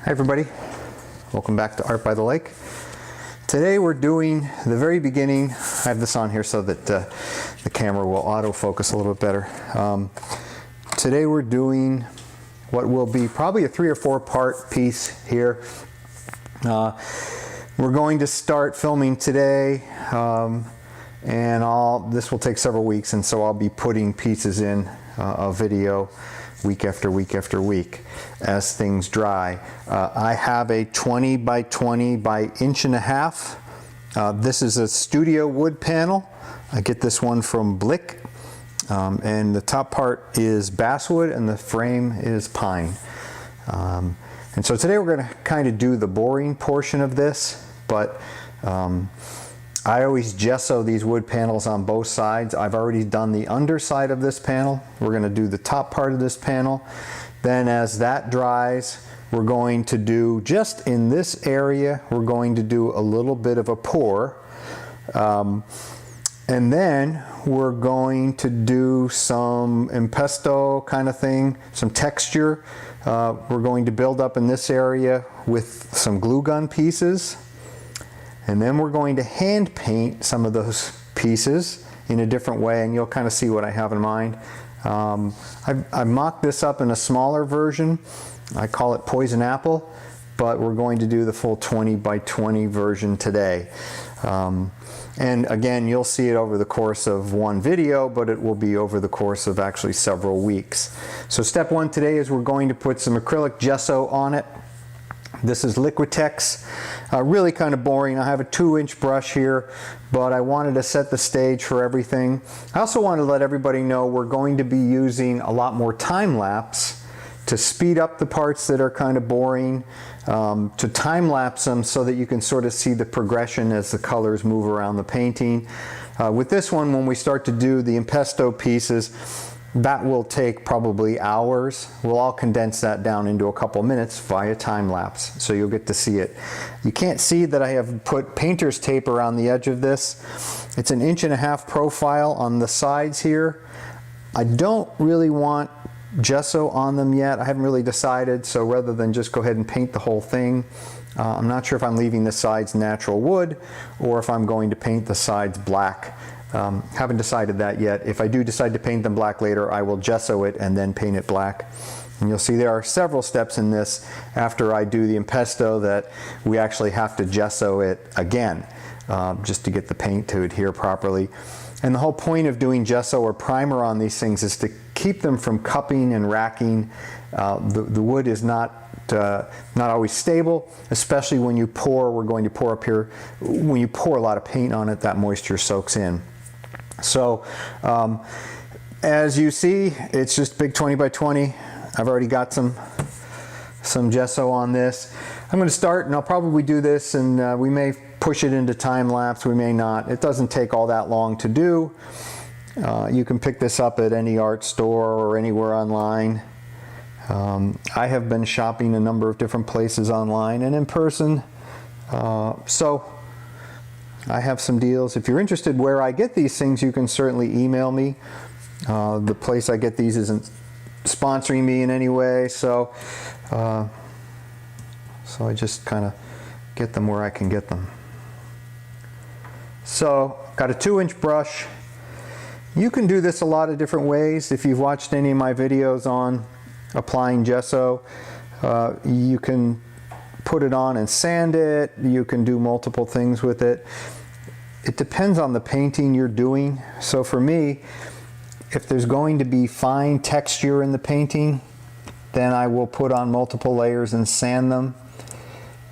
Hi everybody, welcome back to Art by the Lake. Today we're doing the very beginning. I have this on here so that the camera will autofocus a little bit better. Today we're doing what will be probably a 3 or 4 part piece here. We're going to start filming today, and this will take several weeks, and so I'll be putting pieces in a video week after week after week as things dry. I have a 20 by 20 by inch and a half. This is a studio wood panel. I get this one from Blick, and the top part is basswood and the frame is pine. And so today we're going to kind of do the boring portion of this, but I always gesso these wood panels on both sides. I've already done the underside of this panel. We're going to do the top part of this panel. Then as that dries, we're going to do, just in this area, we're going to do a little bit of a pour. And then we're going to do some impasto kind of thing, some texture. We're going to build up in this area with some glue gun pieces. And then we're going to hand paint some of those pieces in a different way, and you'll kind of see what I have in mind. I've mocked this up in a smaller version. I call it Poison Apple, but we're going to do the full 20 by 20 version today. And again, you'll see it over the course of one video, but it will be over the course of actually several weeks. So step one today is we're going to put some acrylic gesso on it. This is Liquitex, really kind of boring. I have a 2-inch brush here, but I wanted to set the stage for everything. I also want to let everybody know we're going to be using a lot more time lapse to speed up the parts that are kind of boring, to time lapse them so that you can sort of see the progression as the colors move around the painting. With this one, when we start to do the impasto pieces, that will take probably hours. We'll all condense that down into a couple minutes via time lapse, so you'll get to see it. You can't see that I have put painter's tape around the edge of this. It's an 1.5 inch profile on the sides here. I don't really want gesso on them yet. I haven't really decided, so rather than just go ahead and paint the whole thing, I'm not sure if I'm leaving the sides natural wood or if I'm going to paint the sides black. Haven't decided that yet. If I do decide to paint them black later, I will gesso it and then paint it black. And you'll see there are several steps in this after I do the impasto that we actually have to gesso it again, just to get the paint to adhere properly. And the whole point of doing gesso or primer on these things is to keep them from cupping and racking. The wood is not always stable, especially when you pour. We're going to pour up here. When you pour a lot of paint on it, that moisture soaks in. So as you see, it's just big 20 by 20. I've already got some gesso on this. I'm going to start, and I'll probably do this, and we may push it into time lapse, we may not. It doesn't take all that long to do. You can pick this up at any art store or anywhere online. I have been shopping a number of different places online and in person, so I have some deals. If you're interested where I get these things, you can certainly email me. The place I get these isn't sponsoring me in any way, so I just kind of get them where I can get them. So, got a 2-inch brush. You can do this a lot of different ways. If you've watched any of my videos on applying gesso, you can put it on and sand it. You can do multiple things with it. It depends on the painting you're doing. So for me, if there's going to be fine texture in the painting, then I will put on multiple layers and sand them.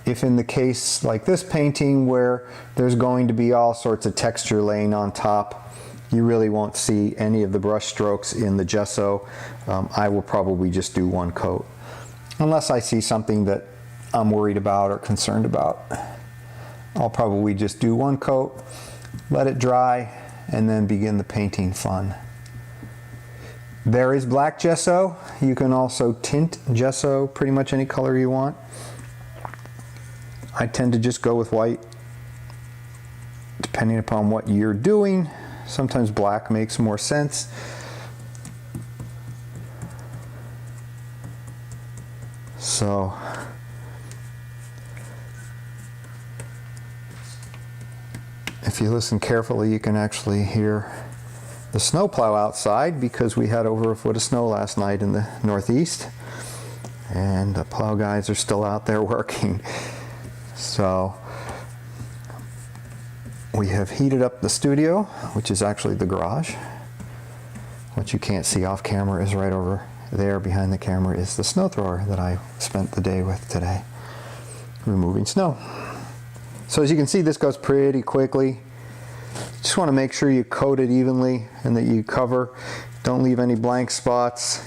If in the case like this painting where there's going to be all sorts of texture laying on top, you really won't see any of the brush strokes in the gesso. I will probably just do 1 coat, unless I see something that I'm worried about or concerned about. I'll probably just do 1 coat, let it dry, and then begin the painting fun. There is black gesso. You can also tint gesso pretty much any color you want. I tend to just go with white, depending upon what you're doing. Sometimes black makes more sense. So If you listen carefully, you can actually hear the snowplow outside because we had over a foot of snow last night in the Northeast, and the plow guys are still out there working. So we have heated up the studio, which is actually the garage. What you can't see off camera is right over there behind the camera is the snow thrower that I spent the day with today, removing snow. So as you can see, this goes pretty quickly. Just want to make sure you coat it evenly and that you cover. Don't leave any blank spots.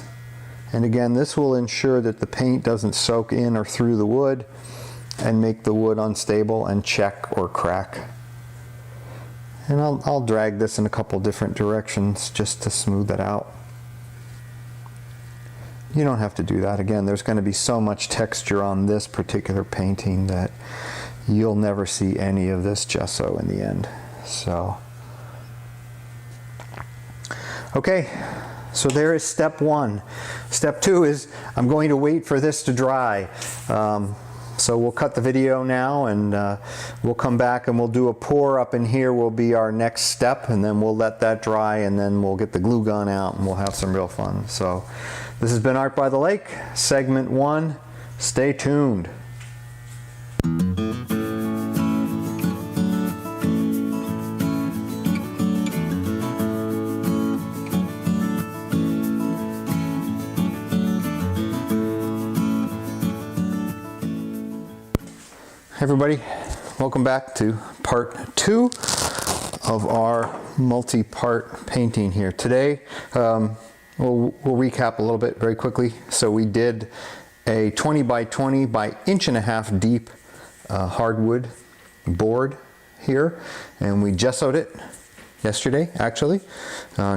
And again, this will ensure that the paint doesn't soak in or through the wood and make the wood unstable and check or crack. And I'll drag this in a couple different directions just to smooth it out. You don't have to do that. Again, there's going to be so much texture on this particular painting that you'll never see any of this gesso in the end. So, okay, so there is step one. Step two is I'm going to wait for this to dry. So we'll cut the video now, and we'll come back and we'll do a pour up in here will be our next step, and then we'll let that dry, and then we'll get the glue gun out and we'll have some real fun. So this has been Art by the Lake, segment 1. Stay tuned. Hey everybody, welcome back to part 2 of our multi-part painting here. Today we'll recap a little bit very quickly. So we did a 20 by 20 by 1.5 inch deep hardwood board here, and we gessoed it yesterday actually.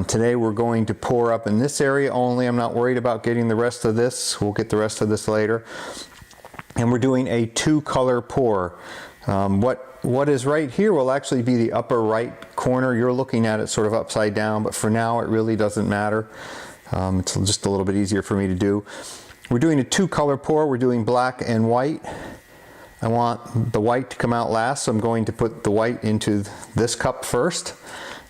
Today we're going to pour up in this area only. I'm not worried about getting the rest of this. We'll get the rest of this later. And we're doing a 2-color pour. What is right here will actually be the upper right corner. You're looking at it sort of upside down, but for now it really doesn't matter. It's just a little bit easier for me to do. We're doing a 2-color pour. We're doing black and white. I want the white to come out last, so I'm going to put the white into this cup first,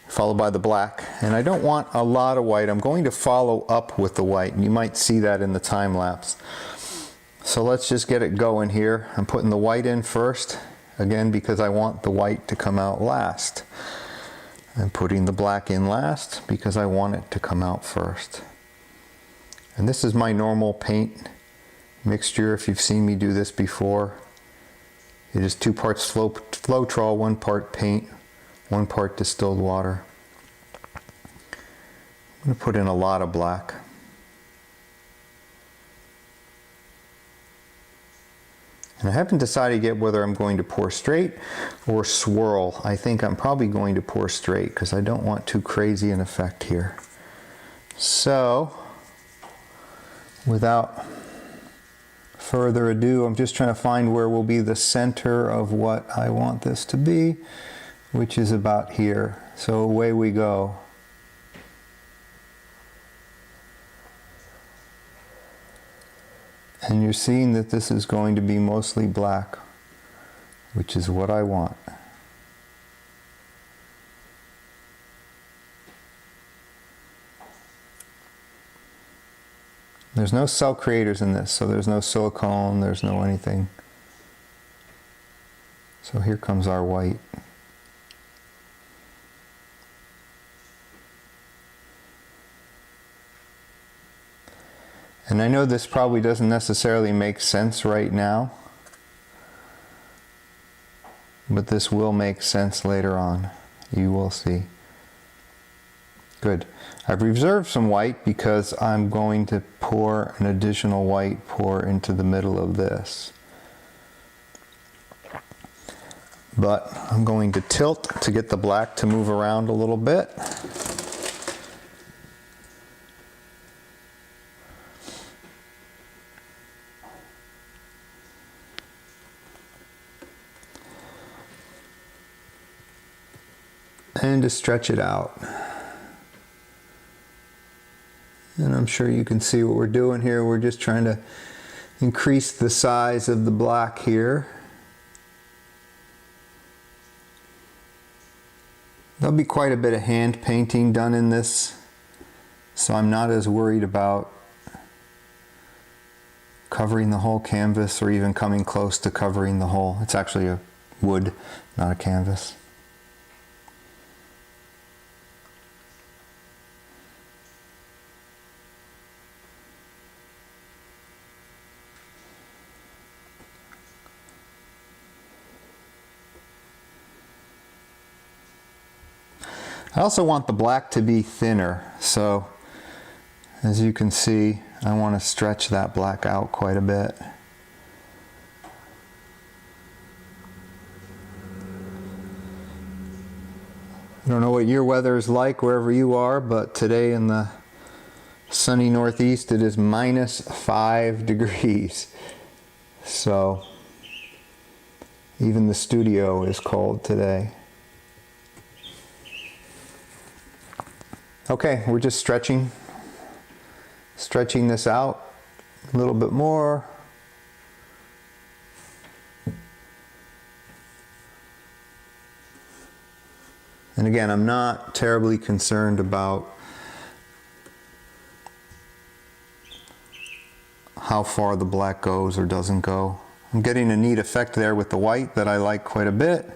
followed by the black. And I don't want a lot of white. I'm going to follow up with the white, and you might see that in the time lapse. So let's just get it going here. I'm putting the white in first, again because I want the white to come out last. I'm putting the black in last because I want it to come out first. And this is my normal paint mixture. If you've seen me do this before, it is 2 parts Floetrol, 1 part paint, 1 part distilled water. I'm going to put in a lot of black. And I haven't decided yet whether I'm going to pour straight or swirl. I think I'm probably going to pour straight because I don't want too crazy an effect here. So, without further ado, I'm just trying to find where will be the center of what I want this to be, which is about here. So away we go. And you're seeing that this is going to be mostly black, which is what I want. There's no cell creators in this, so there's no silicone, there's no anything. So here comes our white. And I know this probably doesn't necessarily make sense right now, but this will make sense later on. You will see. Good. I've reserved some white because I'm going to pour an additional white pour into the middle of this. But I'm going to tilt to get the black to move around a little bit. And to stretch it out. And I'm sure you can see what we're doing here. We're just trying to increase the size of the black here. There'll be quite a bit of hand painting done in this, so I'm not as worried about covering the whole canvas or even coming close to covering the whole. It's actually a wood, not a canvas. I also want the black to be thinner, so as you can see, I want to stretch that black out quite a bit. I don't know what your weather is like wherever you are, but today in the sunny Northeast it is -5 degrees. So even the studio is cold today. Okay, we're just stretching this out a little bit more. And again, I'm not terribly concerned about how far the black goes or doesn't go. I'm getting a neat effect there with the white that I like quite a bit.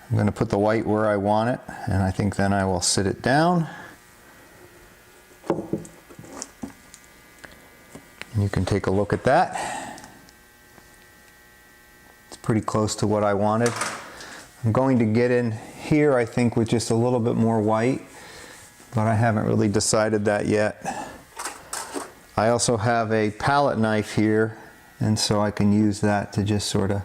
I'm going to put the white where I want it, and I think then I will sit it down. You can take a look at that. It's pretty close to what I wanted. I'm going to get in here, I think, with just a little bit more white, but I haven't really decided that yet. I also have a palette knife here, and so I can use that to just sort of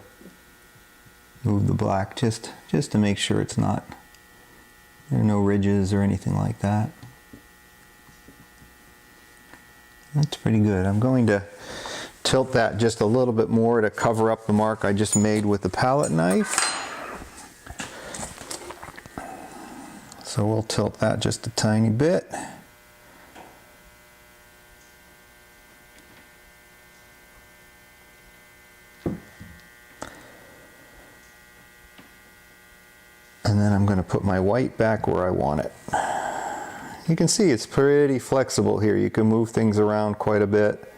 move the black just to make sure it's not, there are no ridges or anything like that. That's pretty good. I'm going to tilt that just a little bit more to cover up the mark I just made with the palette knife. So we'll tilt that just a tiny bit. And then I'm going to put my white back where I want it. You can see it's pretty flexible here. You can move things around quite a bit.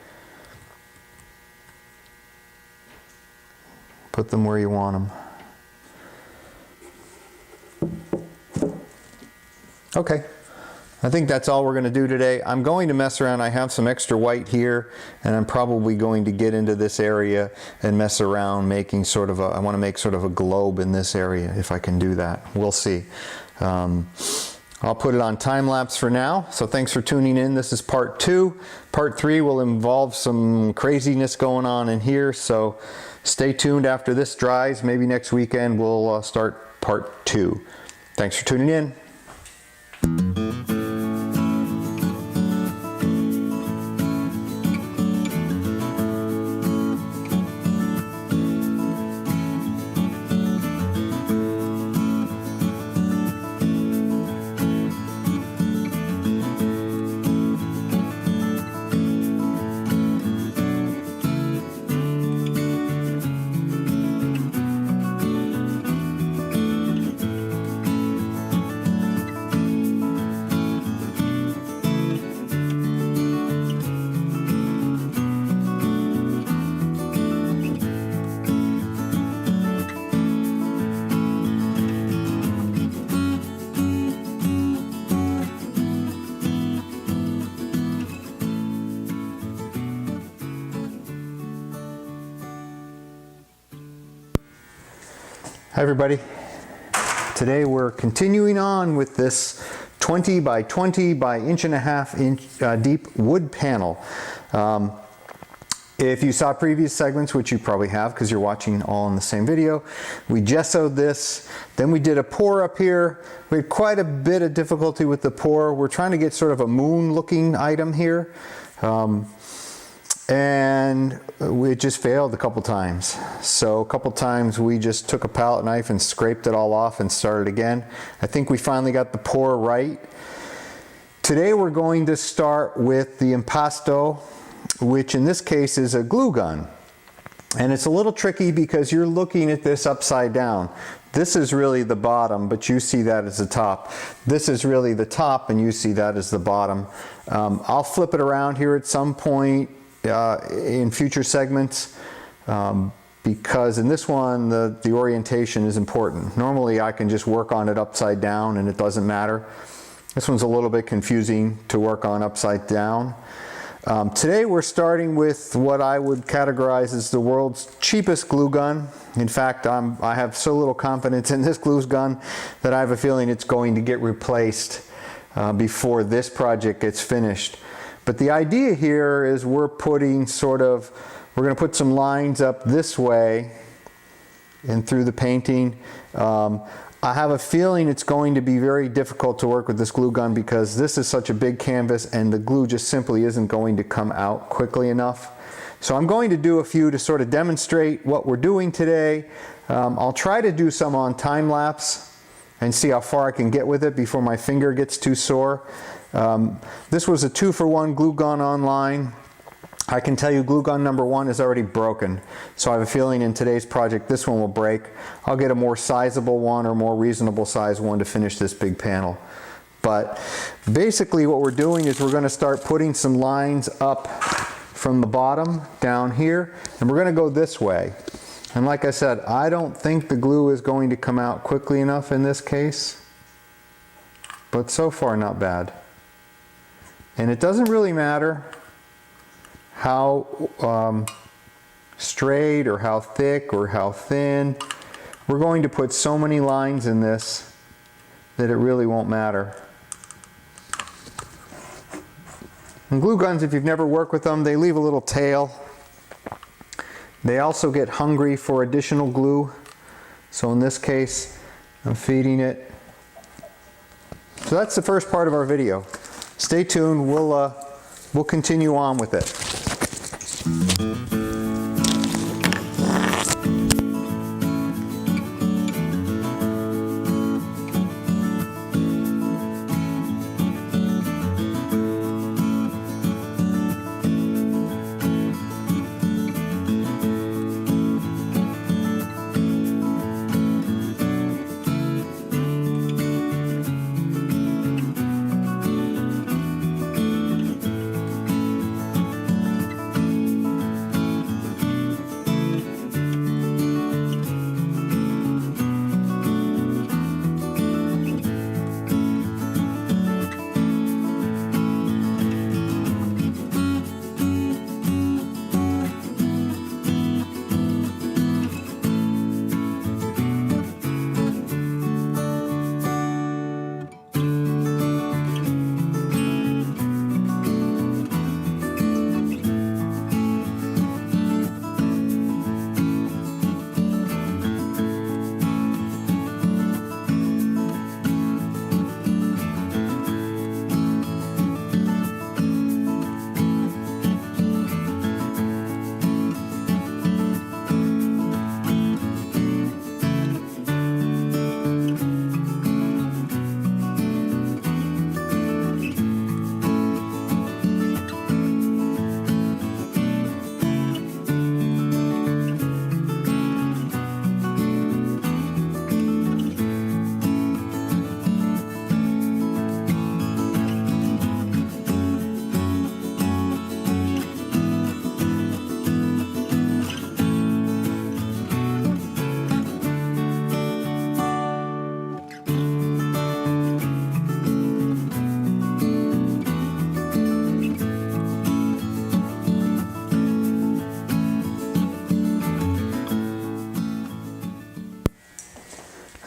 Put them where you want them. Okay, I think that's all we're going to do today. I'm going to mess around. I have some extra white here, and I'm probably going to get into this area and mess around making sort of a, I want to make sort of a globe in this area if I can do that. We'll see. I'll put it on time lapse for now. So thanks for tuning in. This is part 2. Part 3 will involve some craziness going on in here. So stay tuned after this dries. Maybe next weekend we'll start part 2. Thanks for tuning in. Hi everybody. Today we're continuing on with this 20 by 20 by 1.5 inch deep wood panel. If you saw previous segments, which you probably have because you're watching all in the same video, we gessoed this, then we did a pour up here. We had quite a bit of difficulty with the pour. We're trying to get sort of a moon looking item here. And it just failed a couple times. So a couple times we just took a palette knife and scraped it all off and started again. I think we finally got the pour right. Today we're going to start with the Impasto, which in this case is a glue gun. And it's a little tricky because you're looking at this upside down. This is really the bottom, but you see that as the top. This is really the top, and you see that as the bottom. I'll flip it around here at some point in future segments because in this one, the orientation is important. Normally, I can just work on it upside down and it doesn't matter. This one's a little bit confusing to work on upside down. Today we're starting with what I would categorize as the world's cheapest glue gun. In fact, I have so little confidence in this glue gun that I have a feeling it's going to get replaced before this project gets finished. But the idea here is we're going to put some lines up this way and through the painting. I have a feeling it's going to be very difficult to work with this glue gun because this is such a big canvas and the glue just simply isn't going to come out quickly enough. So I'm going to do a few to sort of demonstrate what we're doing today. I'll try to do some on time lapse and see how far I can get with it before my finger gets too sore. This was a 2-for-1 glue gun online. I can tell you glue gun number 1 is already broken, so I have a feeling in today's project this one will break. I'll get a more sizable one or more reasonable size one to finish this big panel. But basically what we're doing is we're going to start putting some lines up from the bottom down here, and we're going to go this way. And like I said, I don't think the glue is going to come out quickly enough in this case, but so far not bad. And it doesn't really matter how straight or how thick or how thin. We're going to put so many lines in this that it really won't matter. And glue guns, if you've never worked with them, they leave a little tail. They also get hungry for additional glue. So in this case, I'm feeding it. So that's the first part of our video. Stay tuned, we'll continue on with it.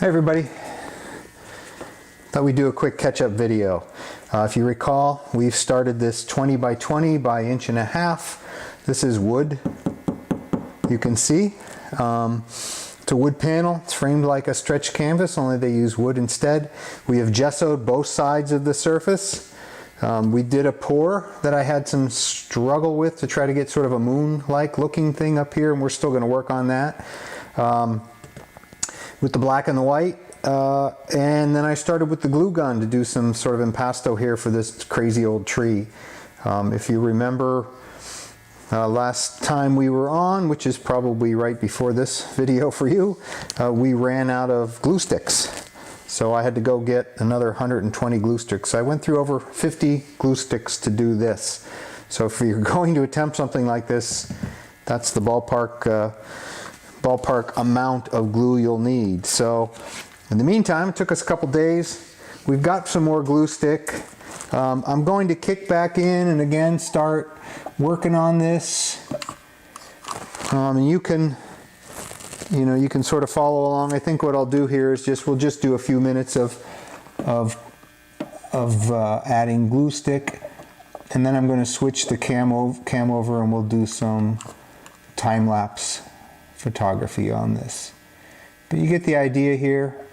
Hey everybody, thought we'd do a quick catch-up video. If you recall, we've started this 20 by 20 by 1.5 inches. This is wood, you can see. It's a wood panel, it's framed like a stretched canvas, only they use wood instead. We have gessoed both sides of the surface. We did a pour that I had some struggle with to try to get sort of a moon-like looking thing up here, and we're still going to work on that. With the black and the white, and then I started with the glue gun to do some sort of impasto here for this crazy old tree. If you remember Last time we were on, which is probably right before this video for you, we ran out of glue sticks. So I had to go get another 120 glue sticks. I went through over 50 glue sticks to do this. So if you're going to attempt something like this, that's the ballpark amount of glue you'll need. So in the meantime, it took us a couple days. We've got some more glue stick. I'm going to kick back in and again start working on this. And you can sort of follow along. I think what I'll do here is we'll just do a few minutes of adding glue stick, and then I'm going to switch the cam over and we'll do some time-lapse photography on this. But you get the idea here.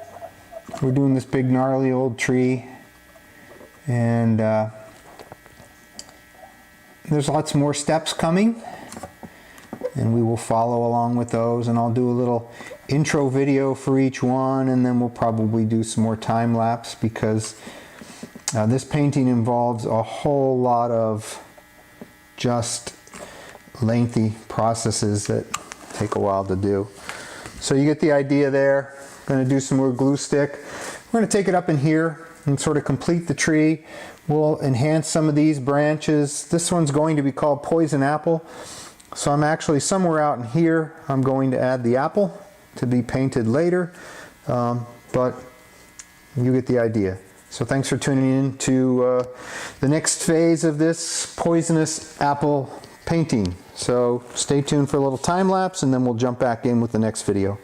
We're doing this big gnarly old tree, and there's lots more steps coming, and we will follow along with those, and I'll do a little intro video for each one, and then we'll probably do some more time lapse, because this painting involves a whole lot of just lengthy processes that take a while to do. So you get the idea there. I'm going to do some more glue stick. We're going to take it up in here and sort of complete the tree. We'll enhance some of these branches. This one's going to be called Poison Apple. So I'm actually somewhere out in here, I'm going to add the apple to be painted later, but you get the idea. So thanks for tuning in to the next phase of this poisonous apple painting. So stay tuned for a little time lapse, and then we'll jump back in with the next video.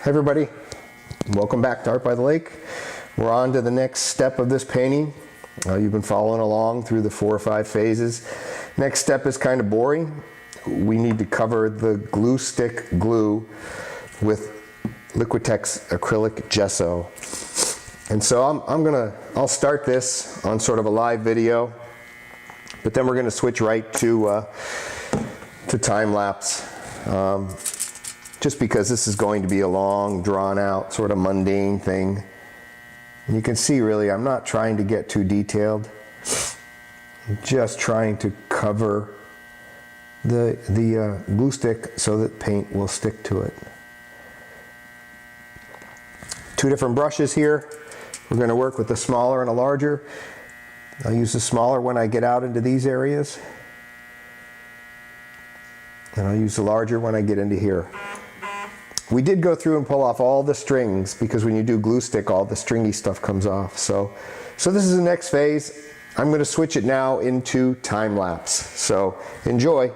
Hey everybody, welcome back to Art by the Lake. We're on to the next step of this painting. You've been following along through the 4 or 5 phases. Next step is kind of boring. We need to cover the glue stick glue with Liquitex acrylic gesso. And so I'll start this on sort of a live video, but then we're going to switch right to time lapse. Just because this is going to be a long, drawn-out, sort of mundane thing. And you can see, really, I'm not trying to get too detailed. I'm just trying to cover the glue stick so that paint will stick to it. 2 different brushes here. We're going to work with a smaller and a larger. I'll use the smaller when I get out into these areas, and I'll use the larger when I get into here. We did go through and pull off all the strings, because when you do glue stick, all the stringy stuff comes off. So this is the next phase. I'm going to switch it now into time lapse. So enjoy.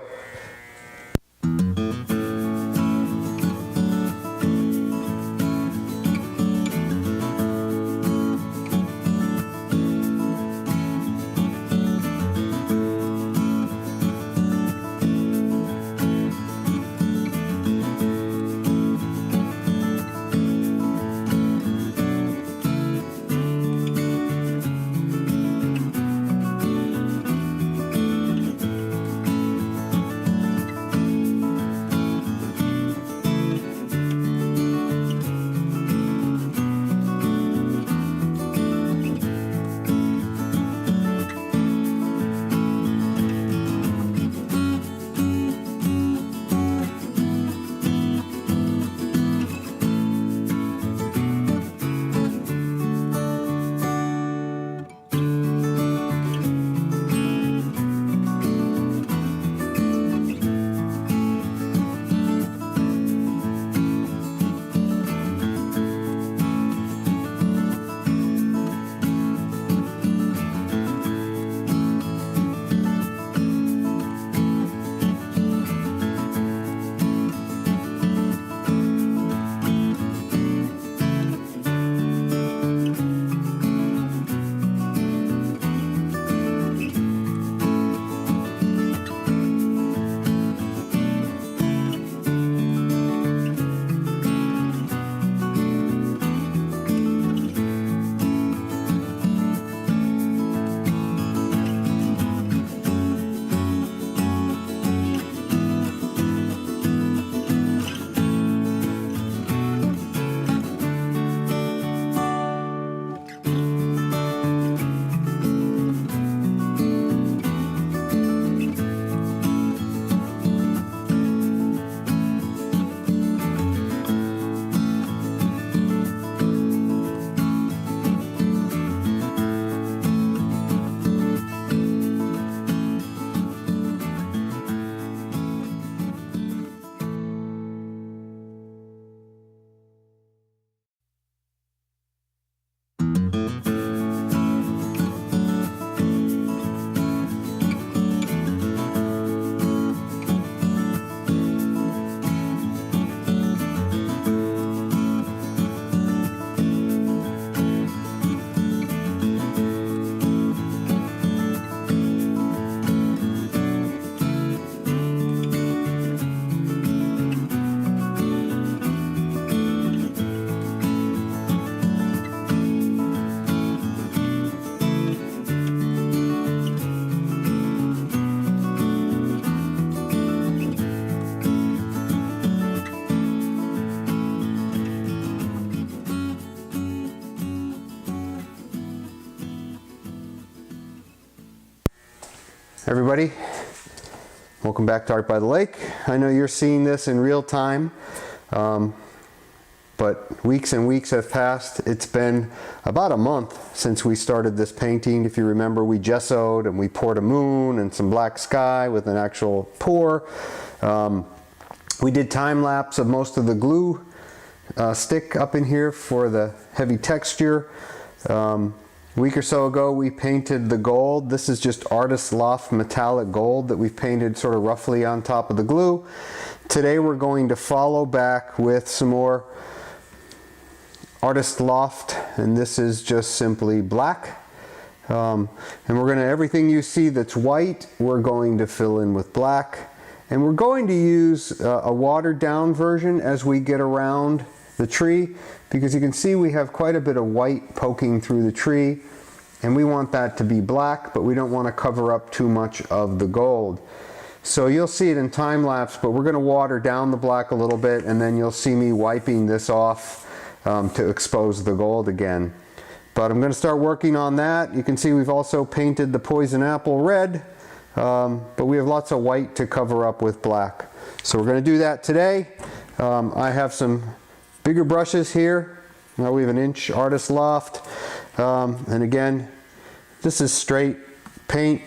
Everybody, welcome back to Art by the Lake. I know you're seeing this in real time, but weeks and weeks have passed. It's been about a month since we started this painting. If you remember, we gessoed and we poured a moon and some black sky with an actual pour. We did time lapse of most of the glue stick up in here for the heavy texture. A week or so ago we painted the gold. This is just Artist Loft metallic gold that we've painted sort of roughly on top of the glue. Today we're going to follow back with some more Artist Loft, and this is just simply black. And we're going to, everything you see that's white, we're going to fill in with black. And we're going to use a watered down version as we get around the tree, because you can see we have quite a bit of white poking through the tree, and we want that to be black, but we don't want to cover up too much of the gold. So you'll see it in time lapse, but we're going to water down the black a little bit, and then you'll see me wiping this off to expose the gold again. But I'm going to start working on that. You can see we've also painted the poison apple red, but we have lots of white to cover up with black. So we're going to do that today. I have some bigger brushes here. Now we have an inch Artist Loft, and again, this is straight paint.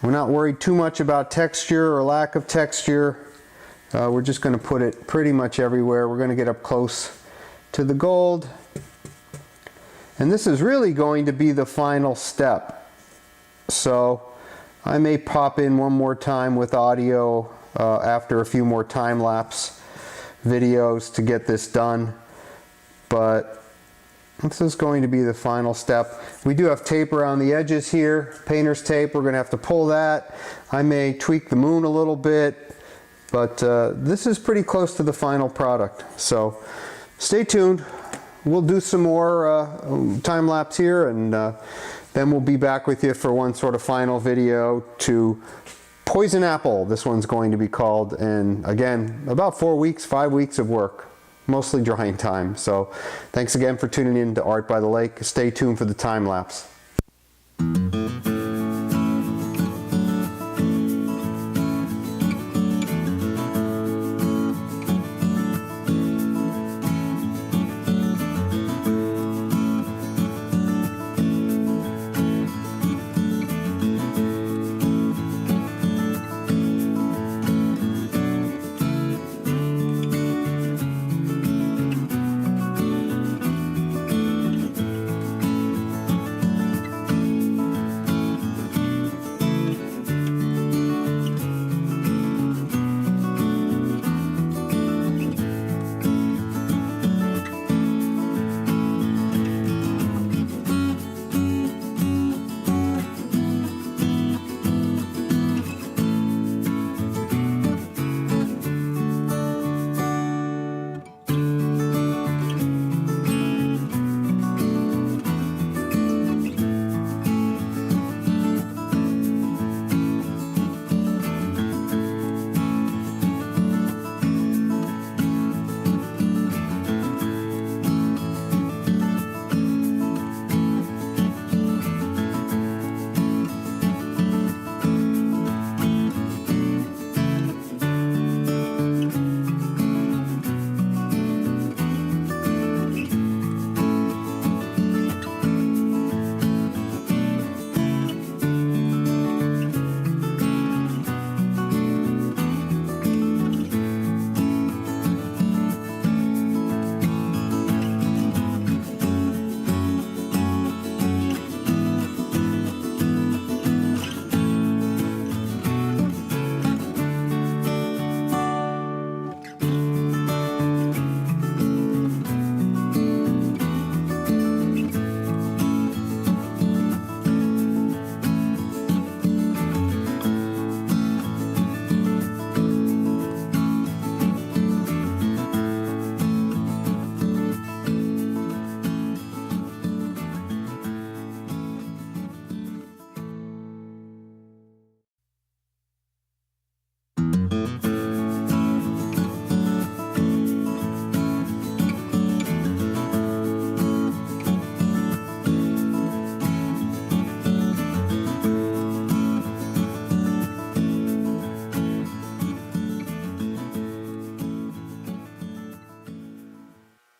We're not worried too much about texture or lack of texture. We're just going to put it pretty much everywhere. We're going to get up close to the gold, and this is really going to be the final step. So I may pop in one more time with audio after a few more time lapse videos to get this done, but this is going to be the final step. We do have tape around the edges here, painter's tape. We're going to have to pull that. I may tweak the moon a little bit, but this is pretty close to the final product. So stay tuned. We'll do some more time lapse here, and then we'll be back with you for one sort of final video to Poison Apple, this one's going to be called, and again, about 4 weeks, 5 weeks of work, mostly drying time. So thanks again for tuning in to Art by the Lake. Stay tuned for the time lapse.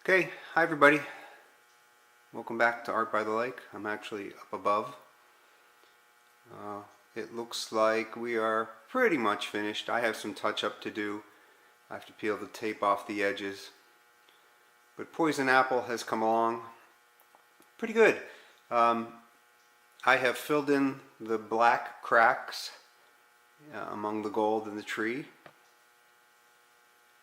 Okay, hi everybody. Welcome back to Art by the Lake. I'm actually up above. It looks like we are pretty much finished. I have some touch-up to do. I have to peel the tape off the edges. But Poison Apple has come along pretty good. I have filled in the black cracks among the gold in the tree.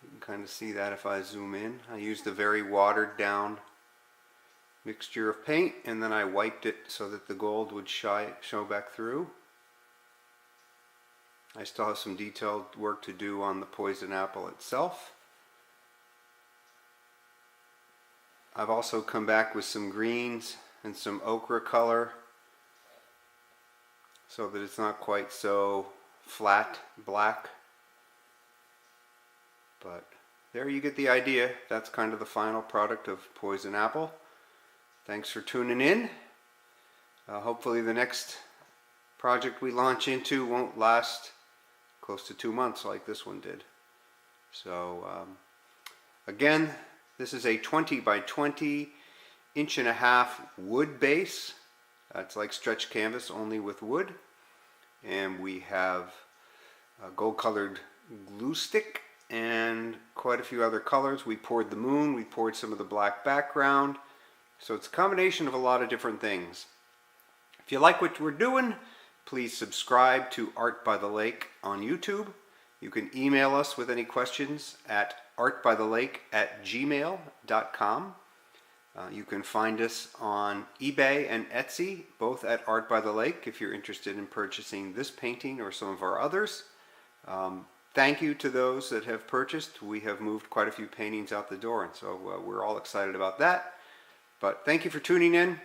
You can kind of see that if I zoom in. I used a very watered down mixture of paint, and then I wiped it so that the gold would show back through. I still have some detailed work to do on the Poison Apple itself. I've also come back with some greens and some ochre color so that it's not quite so flat black. But there you get the idea. That's kind of the final product of Poison Apple. Thanks for tuning in. Hopefully the next project we launch into won't last close to 2 months like this one did. So again, this is a 20 by 20 1.5-inch wood base. It's like stretch canvas, only with wood. And we have a gold colored glue stick and quite a few other colors. We poured the moon, we poured some of the black background. So it's a combination of a lot of different things. If you like what we're doing, please subscribe to Art by the Lake on YouTube. You can email us with any questions at artbythelake@gmail.com. You can find us on eBay and Etsy, both at Art by the Lake, if you're interested in purchasing this painting or some of our others. Thank you to those that have purchased. We have moved quite a few paintings out the door, and so we're all excited about that. But thank you for tuning in.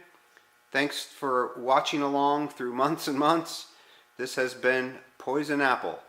Thanks for watching along through months and months. This has been Poison Apple.